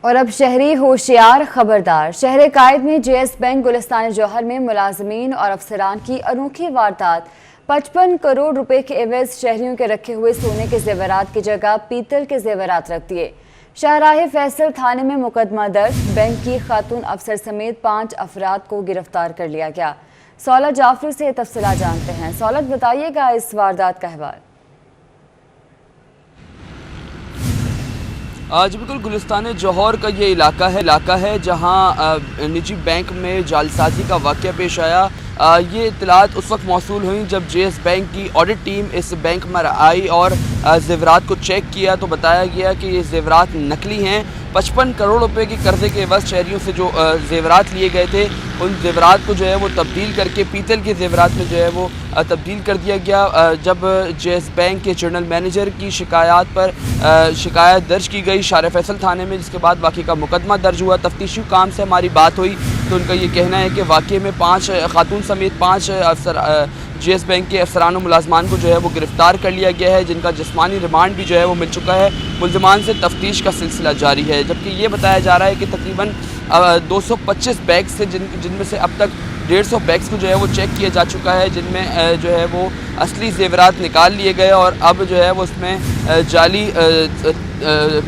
اور اب شہری ہوشیار خبردار۔ شہر قائد میں جے ایس بینک گلستان جوہر میں ملازمین اور افسران کی انوکھی واردات۔ 55 کروڑ روپے کے عوض شہریوں کے رکھے ہوئے سونے کے زیورات کی جگہ پیتل کے زیورات رکھ دیے۔ شاہراہ فیصل تھانے میں مقدمہ درج، بینک کی خاتون افسر سمیت 5 افراد کو گرفتار کر لیا گیا۔ سولت جعفری سے تفصیلات جانتے ہیں۔ سولت، بتائیے گا اس واردات کا حوالہ۔ جی بالکل، گلستان جوہر کا یہ علاقہ ہے جہاں نجی بینک میں جعلسازی کا واقعہ پیش آیا۔ یہ اطلاعات اس وقت موصول ہوئیں جب جے ایس بینک کی آڈٹ ٹیم اس بینک میں آئی اور زیورات کو چیک کیا تو بتایا گیا کہ یہ زیورات نقلی ہیں۔ 55 کروڑ روپے کے قرضے کے عوض شہریوں سے جو زیورات لیے گئے تھے ان زیورات کو جو ہے وہ تبدیل کر کے پیتل کے زیورات میں جو ہے وہ تبدیل کر دیا گیا۔ جب جے ایس بینک کے جنرل مینیجر کی شکایت درج کی گئی شاہراہ فیصل تھانے میں، جس کے بعد باقی کا مقدمہ درج ہوا۔ تفتیشی کام سے ہماری بات ہوئی تو ان کا یہ کہنا ہے کہ واقعے میں 5 خاتون سمیت 5 جے ایس بینک کے افسران و ملازمان کو جو ہے وہ گرفتار کر لیا گیا ہے، جن کا جسمانی ریمانڈ بھی جو ہے وہ مل چکا ہے۔ ملزمان سے تفتیش کا سلسلہ جاری ہے، جبکہ یہ بتایا جا رہا ہے کہ تقریباً 225 بیگز سے جن میں سے اب تک 150 بیگز کو جو ہے وہ چیک کیا جا چکا ہے، جن میں جو ہے وہ اصلی زیورات نکال لیے گئے اور اب جو ہے وہ اس میں جعلی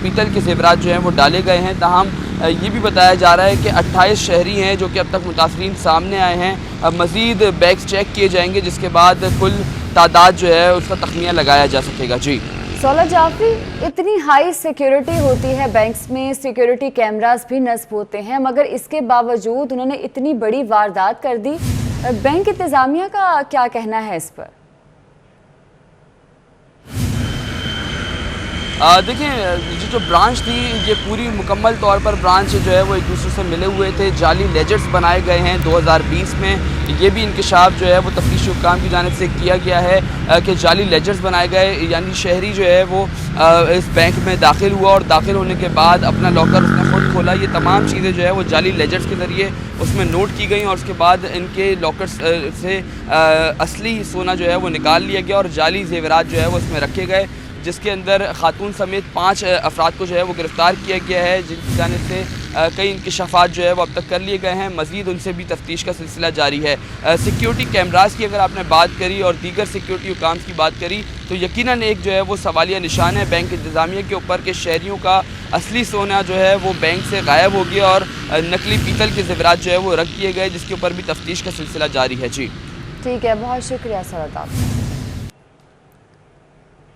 پیتل کے زیورات جو ہیں وہ ڈالے گئے ہیں۔ تاہم یہ بھی بتایا جا رہا ہے کہ 28 شہری ہیں جو کہ اب تک متاثرین سامنے آئے ہیں۔ اب مزید بیگز چیک کیے جائیں گے، جس کے بعد کل تعداد جو ہے اس کا تخمینہ لگایا جا سکے گا۔ جی سولت جعفری، اتنی ہائی سیکیورٹی ہوتی ہے بینکس میں، سیکیورٹی کیمراز بھی نصب ہوتے ہیں، مگر اس کے باوجود انہوں نے اتنی بڑی واردات کر دی۔ بینک انتظامیہ کا کیا کہنا ہے اس پر؟ دیکھیں، یہ جو برانچ تھی یہ پوری مکمل طور پر برانچ جو ہے وہ ایک دوسرے سے ملے ہوئے تھے۔ جعلی لیجرز بنائے گئے ہیں 2020 میں، یہ بھی انکشاف جو ہے وہ تفتیشی حکام کی جانب سے کیا گیا ہے کہ جعلی لیجرز بنائے گئے، یعنی شہری جو ہے وہ اس بینک میں داخل ہوا اور داخل ہونے کے بعد اپنا لاکر اس نے خود کھولا۔ یہ تمام چیزیں جو ہے وہ جعلی لیجرز کے ذریعے اس میں نوٹ کی گئیں اور اس کے بعد ان کے لاکرز سے اصلی سونا جو ہے وہ نکال لیا گیا اور جعلی زیورات جو ہے وہ اس میں رکھے گئے، جس کے اندر خاتون سمیت 5 افراد کو جو ہے وہ گرفتار کیا گیا ہے، جن کی جانب سے کئی انکشافات جو ہے وہ اب تک کر لیے گئے ہیں۔ مزید ان سے بھی تفتیش کا سلسلہ جاری ہے۔ سیکیورٹی کیمراز کی اگر آپ نے بات کری اور دیگر سیکیورٹی حکام کی بات کری تو یقیناً ایک جو ہے وہ سوالیہ نشان ہے بینک انتظامیہ کے اوپر کہ شہریوں کا اصلی سونا جو ہے وہ بینک سے غائب ہو گیا اور نقلی پیتل کے زیورات جو ہے وہ رکھ دیے گئے، جس کے اوپر بھی تفتیش کا سلسلہ جاری ہے۔ جی ٹھیک ہے، بہت شکریہ سولت آپ کا۔